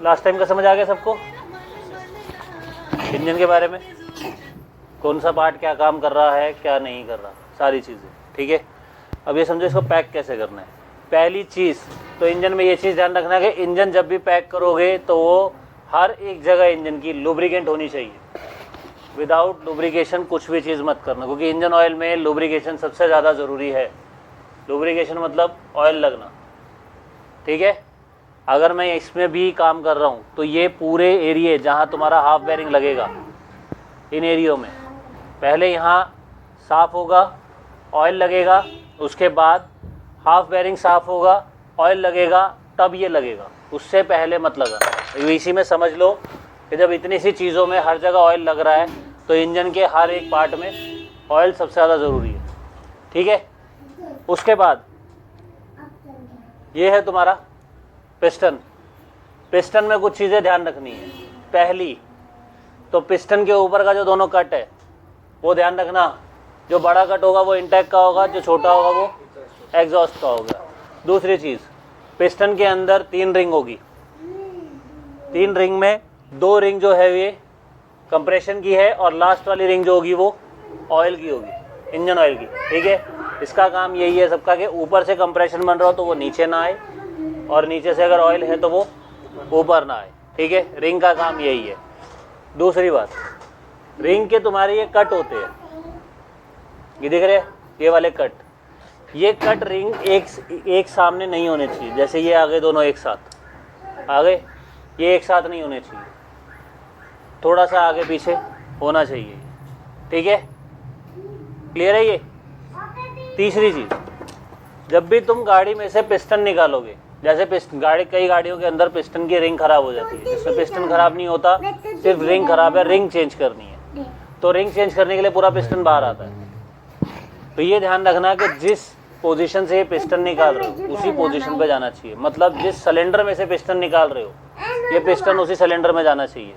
Last time का समझ आ गया सबको? इंजन के बारे में कौन सा पार्ट क्या काम कर रहा है, क्या नहीं कर रहा, सारी चीज़ें, ठीक है। अब ये समझो इसको पैक कैसे करना है। पहली चीज़ तो इंजन में ये चीज़ ध्यान रखना है कि इंजन जब भी पैक करोगे तो वो हर एक जगह इंजन की लुब्रिकेंट होनी चाहिए। विदाउट लुब्रिकेशन कुछ भी चीज़ मत करना, क्योंकि इंजन ऑयल में लुब्रिकेशन सबसे ज़्यादा ज़रूरी है। लुब्रिकेशन मतलब ऑयल लगना, ठीक है। अगर मैं इसमें भी काम कर रहा हूँ तो ये पूरे एरिए जहाँ तुम्हारा हाफ बेरिंग लगेगा, इन एरियो में पहले यहाँ साफ़ होगा, ऑयल लगेगा, उसके बाद हाफ बेरिंग साफ़ होगा, ऑयल लगेगा, तब ये लगेगा, उससे पहले मत लगाना। इसी में समझ लो कि जब इतनी सी चीज़ों में हर जगह ऑयल लग रहा है तो इंजन के हर एक पार्ट में ऑयल सबसे ज़्यादा ज़रूरी है, ठीक है। उसके बाद ये है तुम्हारा पिस्टन। पिस्टन में कुछ चीज़ें ध्यान रखनी है। पहली तो पिस्टन के ऊपर का जो दोनों कट है वो ध्यान रखना। जो बड़ा कट होगा वो इंटेक का होगा, जो छोटा होगा वो एग्जॉस्ट का होगा। दूसरी चीज़, पिस्टन के अंदर 3 रिंग होगी। 3 रिंग में 2 रिंग जो है ये कंप्रेशन की है और लास्ट वाली रिंग जो होगी वो ऑयल की होगी, इंजन ऑयल की, ठीक है। इसका काम यही है सबका कि ऊपर से कंप्रेशन बन रहा हो तो वो नीचे ना आए, और नीचे से अगर ऑयल है तो वो ऊपर ना आए, ठीक है। रिंग का काम यही है। दूसरी बात, रिंग के तुम्हारे ये कट होते हैं, ये दिख रहे हैं ये वाले कट। ये कट रिंग एक सामने नहीं होने चाहिए। जैसे ये आगे दोनों एक साथ आ गए, ये एक साथ नहीं होने चाहिए, थोड़ा सा आगे पीछे होना चाहिए, ठीक है। क्लियर है ये? तीसरी चीज़, जब भी तुम गाड़ी में से पिस्टन निकालोगे, जैसे कई गाड़ियों के अंदर पिस्टन की रिंग खराब हो जाती है, जिसमें पिस्टन खराब नहीं होता, सिर्फ रिंग खराब है, रिंग चेंज करनी है, तो रिंग चेंज करने के लिए पूरा पिस्टन बाहर आता है। तो ये ध्यान रखना कि जिस पोजीशन से ये पिस्टन निकाल रहे हो उसी पोजीशन पे जाना चाहिए। मतलब जिस सिलेंडर में से पिस्टन निकाल रहे हो ये पिस्टन उसी सिलेंडर में जाना चाहिए।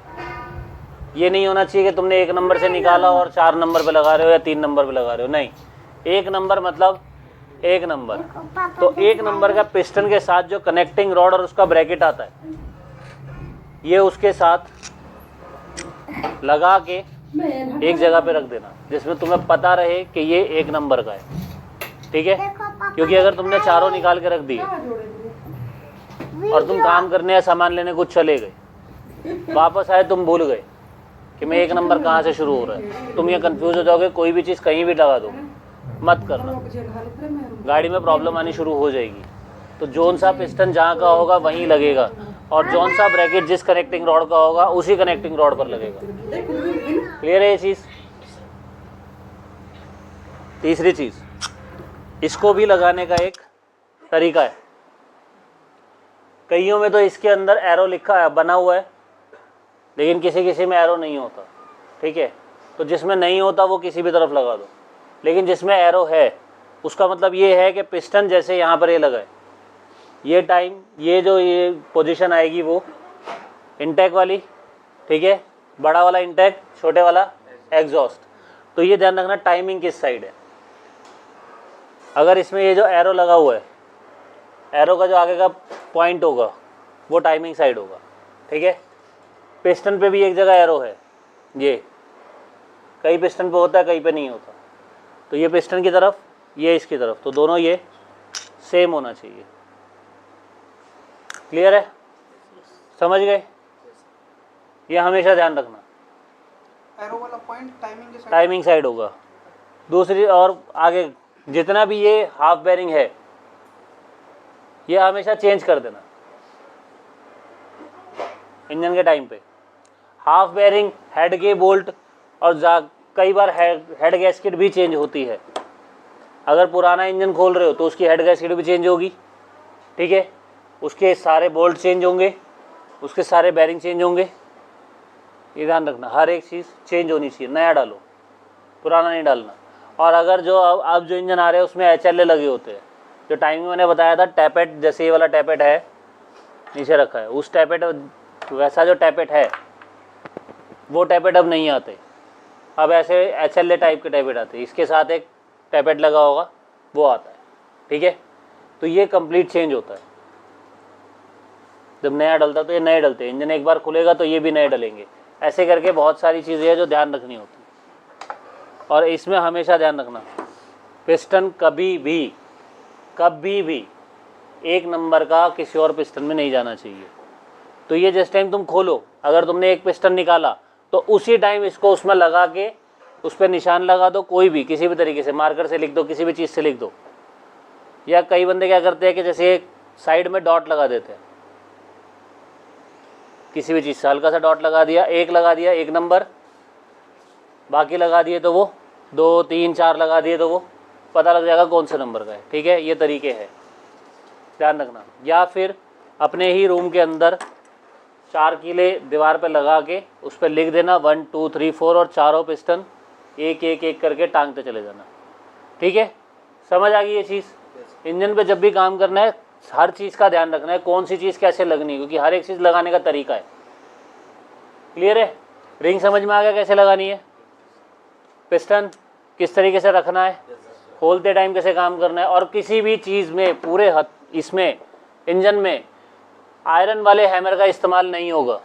ये नहीं होना चाहिए कि तुमने 1 नंबर से निकाला और 4 नंबर पे लगा रहे हो या 3 नंबर पे लगा रहे हो, नहीं। 1 नंबर मतलब 1 नंबर। तो 1 नंबर का पिस्टन के साथ जो कनेक्टिंग रॉड और उसका ब्रैकेट आता है, ये उसके साथ लगा के एक जगह पे रख देना, जिसमें तुम्हें पता रहे कि ये 1 नंबर का है, ठीक है। क्योंकि अगर तुमने चारों निकाल के रख दिए और तुम काम करने या सामान लेने कुछ चले गए, वापस आए तुम भूल गए कि मैं 1 नंबर कहाँ से शुरू हो रहा है, तुम ये कंफ्यूज हो जाओगे। कोई भी चीज़ कहीं भी लगा दो, मत करना, गाड़ी में प्रॉब्लम आनी शुरू हो जाएगी। तो जोन सा पिस्टन जहाँ का होगा वहीं लगेगा, और जोन सा ब्रैकेट जिस कनेक्टिंग रॉड का होगा उसी कनेक्टिंग रॉड पर लगेगा। क्लियर है ये चीज़? तीसरी चीज़, इसको भी लगाने का एक तरीका है। कईयों में तो इसके अंदर एरो लिखा है, बना हुआ है, लेकिन किसी किसी में एरो नहीं होता, ठीक है। तो जिसमें नहीं होता वो किसी भी तरफ लगा दो, लेकिन जिसमें एरो है उसका मतलब ये है कि पिस्टन जैसे यहाँ पर ये लगा है, ये टाइम ये जो ये पोजीशन आएगी वो इंटेक वाली, ठीक है, बड़ा वाला इंटेक, छोटे वाला एग्जॉस्ट। तो ये ध्यान रखना टाइमिंग किस साइड है। अगर इसमें ये जो एरो लगा हुआ है, एरो का जो आगे का पॉइंट होगा वो टाइमिंग साइड होगा, ठीक है। पिस्टन पे भी एक जगह एरो है, ये कई पिस्टन पे होता है, कई पे नहीं होता। तो ये पिस्टन की तरफ, ये इसकी तरफ, तो दोनों ये सेम होना चाहिए। क्लियर है? समझ गए? ये हमेशा ध्यान रखना, एरो वाला पॉइंट टाइमिंग साइड होगा। दूसरी और आगे जितना भी ये हाफ बेरिंग है ये हमेशा चेंज कर देना इंजन के टाइम पे। हाफ बेरिंग, हेड के बोल्ट और कई बार हेड गैस्केट भी चेंज होती है। अगर पुराना इंजन खोल रहे हो तो उसकी हेड गैस्केट भी चेंज होगी, ठीक है। उसके सारे बोल्ट चेंज होंगे, उसके सारे बेरिंग चेंज होंगे। ये ध्यान रखना, हर एक चीज़ चेंज होनी चाहिए, नया डालो, पुराना नहीं डालना। और अगर जो अब जो इंजन आ रहे हैं उसमें HLA लगे होते हैं, जो टाइमिंग मैंने बताया था, टैपेट जैसे ये वाला टैपेट है नीचे रखा है, उस टैपेट वैसा जो टैपेट है वो टैपेट अब नहीं आते, अब ऐसे HLA टाइप के टैपेट आते हैं, इसके साथ एक टैपेट लगा होगा वो आता है, ठीक है। तो ये कंप्लीट चेंज होता है। जब नया डलता तो ये नए डलते, इंजन एक बार खुलेगा तो ये भी नए डलेंगे। ऐसे करके बहुत सारी चीज़ें हैं जो ध्यान रखनी होती। और इसमें हमेशा ध्यान रखना, पिस्टन कभी भी एक नंबर का किसी और पिस्टन में नहीं जाना चाहिए। तो ये जिस टाइम तुम खोलो, अगर तुमने एक पिस्टन निकाला तो उसी टाइम इसको उसमें लगा के उस पर निशान लगा दो, कोई भी किसी भी तरीके से, मार्कर से लिख दो, किसी भी चीज़ से लिख दो। या कई बंदे क्या करते हैं कि जैसे एक साइड में डॉट लगा देते हैं, किसी भी चीज़ से हल्का सा डॉट लगा दिया, एक लगा दिया एक नंबर, बाकी लगा दिए तो वो 2 3 4 लगा दिए तो वो पता लग जाएगा कौन से नंबर का है। ठीक है, ये तरीके हैं, ध्यान रखना। या फिर अपने ही रूम के अंदर 4 कीले दीवार पे लगा के उस पर लिख देना 1 2 3 4 और चारों पिस्टन एक एक एक करके टांगते चले जाना। ठीक है, समझ आ गई ये चीज़। इंजन पे जब भी काम करना है हर चीज़ का ध्यान रखना है, कौन सी चीज़ कैसे लगनी है, क्योंकि हर एक चीज़ लगाने का तरीका है। क्लियर है? रिंग समझ में आ गया कैसे लगानी है, पिस्टन किस तरीके से रखना है, खोलते टाइम कैसे काम करना है। और किसी भी चीज़ में पूरे इसमें इंजन में आयरन वाले हैमर का इस्तेमाल नहीं होगा,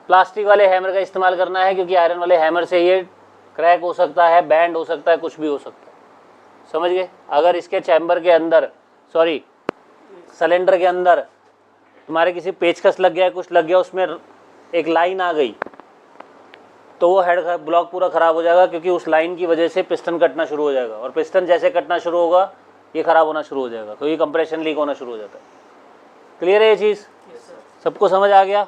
प्लास्टिक वाले हैमर का इस्तेमाल करना है, क्योंकि आयरन वाले हैमर से ये क्रैक हो सकता है, बैंड हो सकता है, कुछ भी हो सकता है। समझ गए? अगर इसके चैम्बर के अंदर सिलेंडर के अंदर तुम्हारे किसी पेचकस लग गया, कुछ लग गया, उसमें एक लाइन आ गई तो वो हेड ब्लॉक पूरा ख़राब हो जाएगा, क्योंकि उस लाइन की वजह से पिस्टन कटना शुरू हो जाएगा। और पिस्टन जैसे कटना शुरू होगा ये ख़राब होना शुरू हो जाएगा, तो ये कंप्रेशन लीक होना शुरू हो जाता है। क्लियर है ये चीज़? सबको समझ आ गया?